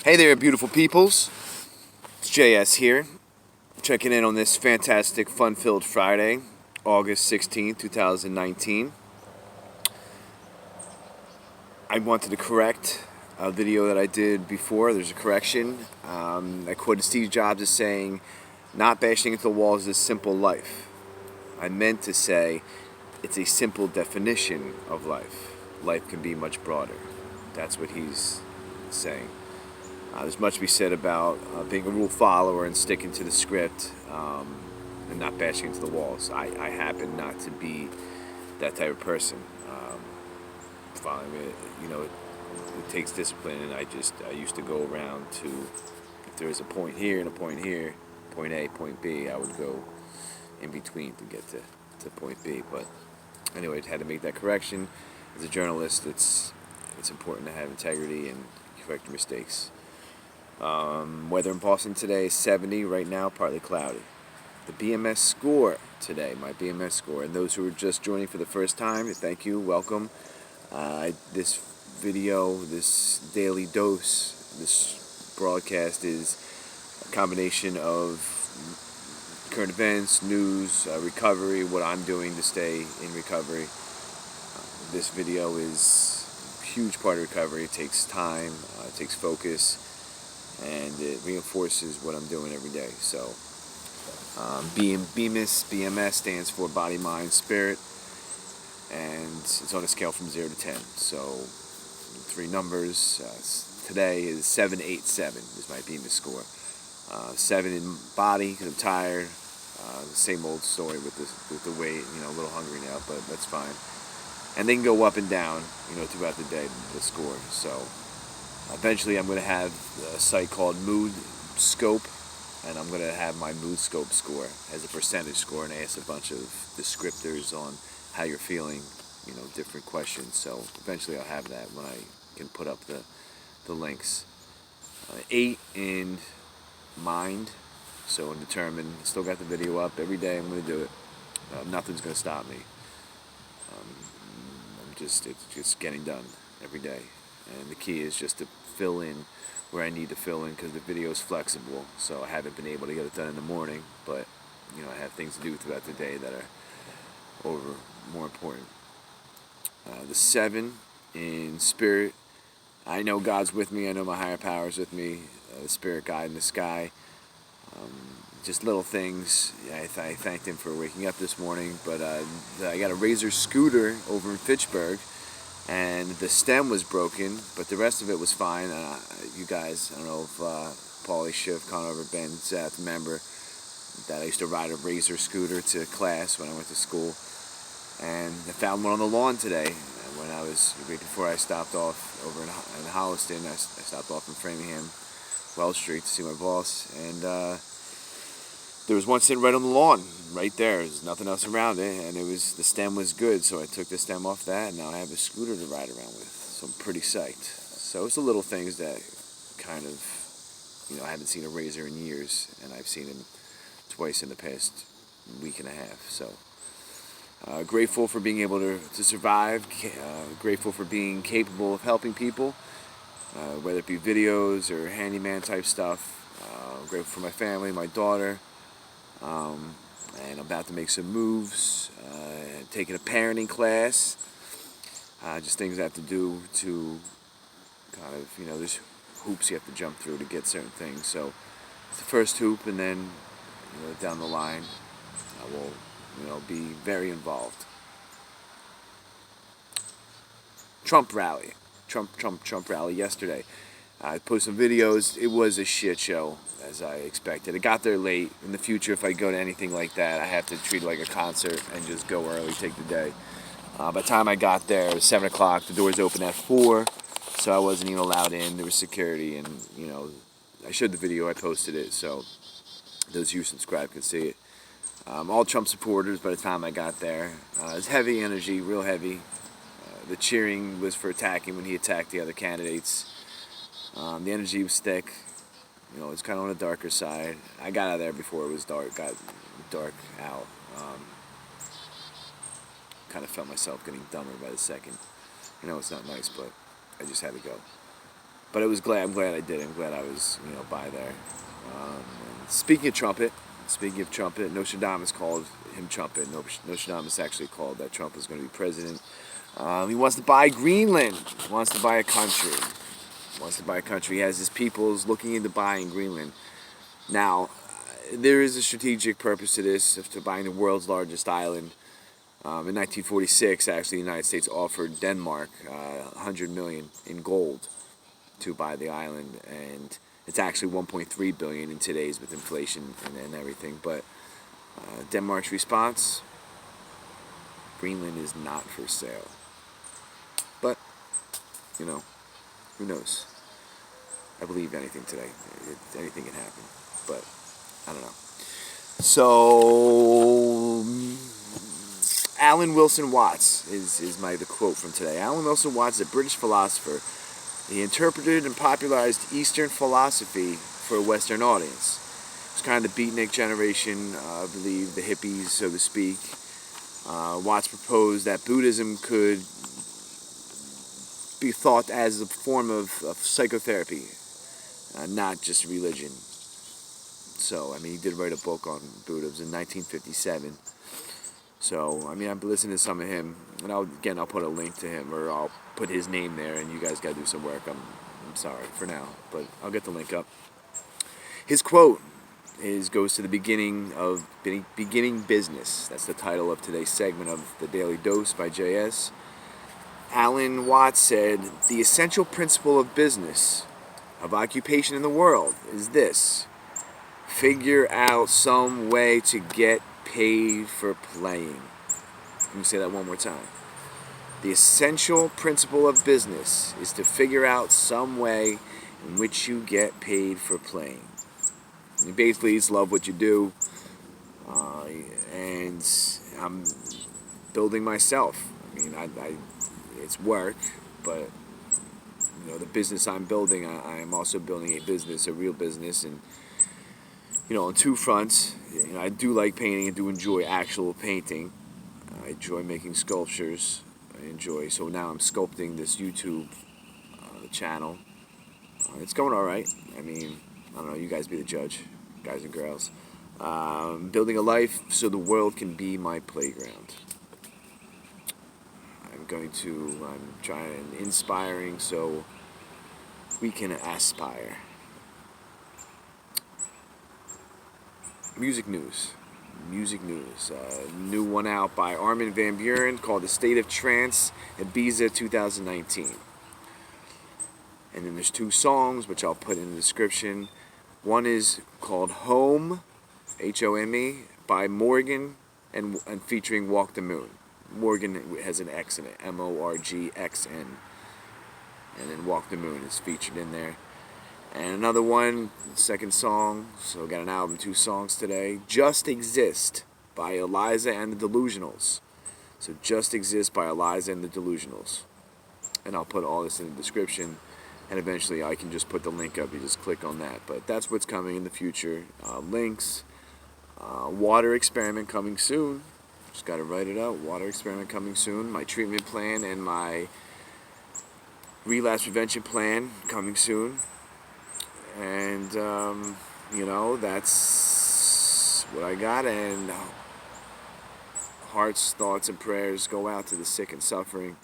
Hey there, beautiful peoples. It's JS here, checking in on this fantastic, fun-filled Friday, August 16th, 2019. I wanted to correct a video that I did before. There's a correction. I quoted Steve Jobs as saying, "Not bashing into the walls is a simple life." I meant to say, it's a simple definition of life. Life can be much broader. That's what he's saying. There's much to be said about being a rule follower and sticking to the script and not bashing into the walls. I happen not to be that type of person. Following it, it takes discipline, and I used to go around to, if there was a point here and a point here, point A, point B, I would go in between to get to point B. But anyway, I had to make that correction. As a journalist, it's important to have integrity and correct your mistakes. Weather in Boston today is 70, right now partly cloudy. The BMS score today, my BMS score, and those who are just joining for the first time, thank you, welcome. This video, this daily dose, this broadcast is a combination of current events, news, recovery, what I'm doing to stay in recovery. This video is a huge part of recovery. It takes time, it takes focus, and it reinforces what I'm doing every day. So BMS stands for body, mind, spirit, and it's on a scale from 0 to 10. So 3 numbers. Today is 787 is my BMS score. 7 in body because I'm tired. The same old story with the weight. A little hungry now, but that's fine. And they can go up and down, throughout the day, the score. So eventually I'm going to have a site called Mood Scope, and I'm going to have my Mood Scope score as a percentage score, and ask a bunch of descriptors on how you're feeling, different questions. So eventually I'll have that when I can put up the links. 8 in mind, so determined. Still got the video up every day. I'm going to do it. Nothing's going to stop me. It's just getting done every day. And the key is just to fill in where I need to fill in, because the video is flexible. So I haven't been able to get it done in the morning, but I have things to do throughout the day that are more important. The 7 in spirit. I know God's with me. I know my higher power is with me. The spirit guide in the sky. Just little things. I thanked him for waking up this morning. But I got a Razor scooter over in Fitchburg, and the stem was broken, but the rest of it was fine. You guys, I don't know if Paulie Schiff, Conover, Ben, Seth remember that I used to ride a Razor scooter to class when I went to school, and I found one on the lawn today. When I was, right before I stopped off over in Holliston, I stopped off in Framingham, Wells Street, to see my boss, and there was one sitting right on the lawn, right there. There's nothing else around it, and the stem was good, so I took the stem off that, and now I have a scooter to ride around with, so I'm pretty psyched. So it's the little things that kind of, I haven't seen a Razor in years, and I've seen him twice in the past week and a half, so grateful for being able to survive, grateful for being capable of helping people, whether it be videos or handyman type stuff. Grateful for my family, my daughter, and I'm about to make some moves, taking a parenting class, just things I have to do to kind of, there's hoops you have to jump through to get certain things. So it's the first hoop, and then down the line I will be very involved. Trump rally yesterday. I posted some videos. It was a shit show, as I expected. It got there late. In the future, if I go to anything like that, I have to treat it like a concert and just go early, take the day. By the time I got there, it was 7 o'clock. The doors opened at 4, so I wasn't even allowed in. There was security, and, I showed the video. I posted it, so those who subscribe can see it. All Trump supporters by the time I got there. It was heavy energy, real heavy. The cheering was for attacking when he attacked the other candidates. The energy was thick. It's kind of on the darker side. I got out of there before it was dark. Got dark out. Kind of felt myself getting dumber by the second. It's not nice, but I just had to go. But I'm glad I did. I'm glad I was, by there. And speaking of Trumpet, Nostradamus called him Trumpet. Nostradamus actually called that Trump was going to be president. He wants to buy Greenland. He wants to buy a country. He has his peoples looking into buying Greenland. Now, there is a strategic purpose to this, to buying the world's largest island. In 1946, actually, the United States offered Denmark $100 million in gold to buy the island, and it's actually $1.3 billion in today's with inflation and everything. But Denmark's response: Greenland is not for sale. But who knows? I believe anything today. Anything can happen, but I don't know. So, Allan Watts is the quote from today. Allan Watts is a British philosopher. He interpreted and popularized Eastern philosophy for a Western audience. It's kind of the beatnik generation, I believe, the hippies, so to speak. Watts proposed that Buddhism could be thought as a form of psychotherapy, not just religion. So, he did write a book on Buddhism in 1957. So, I've been listening to some of him, and I'll put a link to him, or I'll put his name there, and you guys got to do some work. I'm sorry for now, but I'll get the link up. His quote goes to the beginning business. That's the title of today's segment of the Daily Dose by JS. Allan Watts said, "The essential principle of business, of occupation in the world, is this: figure out some way to get paid for playing." Let me say that one more time. The essential principle of business is to figure out some way in which you get paid for playing. Basically, it's love what you do, and I'm building myself. It's work, but the business I'm building, I am also building a business, a real business, and on two fronts. I do like painting and do enjoy actual painting. I enjoy making sculptures. So now I'm sculpting this YouTube channel. It's going all right. I don't know. You guys be the judge, guys and girls. Building a life so the world can be my playground. I'm trying inspiring so we can aspire. Music news. New one out by Armin van Buren called "The State of Trance," Ibiza 2019. And then there's two songs, which I'll put in the description. One is called "Home," Home, by Morgxn and featuring Walk the Moon. Morgxn has an X in it, Morgxn. And then Walk the Moon is featured in there. And another one, second song, so got an album, 2 songs today. "Just Exist" by Eliza and the Delusionals. So "Just Exist" by Eliza and the Delusionals. And I'll put all this in the description, and eventually I can just put the link up. You just click on that. But that's what's coming in the future. Links. Water experiment coming soon. Just got to write it out. Water experiment coming soon. My treatment plan and my relapse prevention plan coming soon. And, that's what I got. And hearts, thoughts, and prayers go out to the sick and suffering.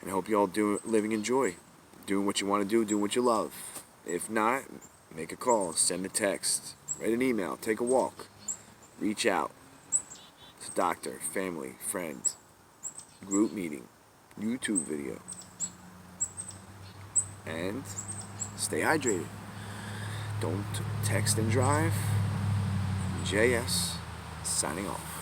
And I hope you all living in joy. Doing what you want to do, doing what you love. If not, make a call, send a text, write an email, take a walk, reach out to doctor, family, friend, group meeting, YouTube video. And stay hydrated. Don't text and drive. JS signing off.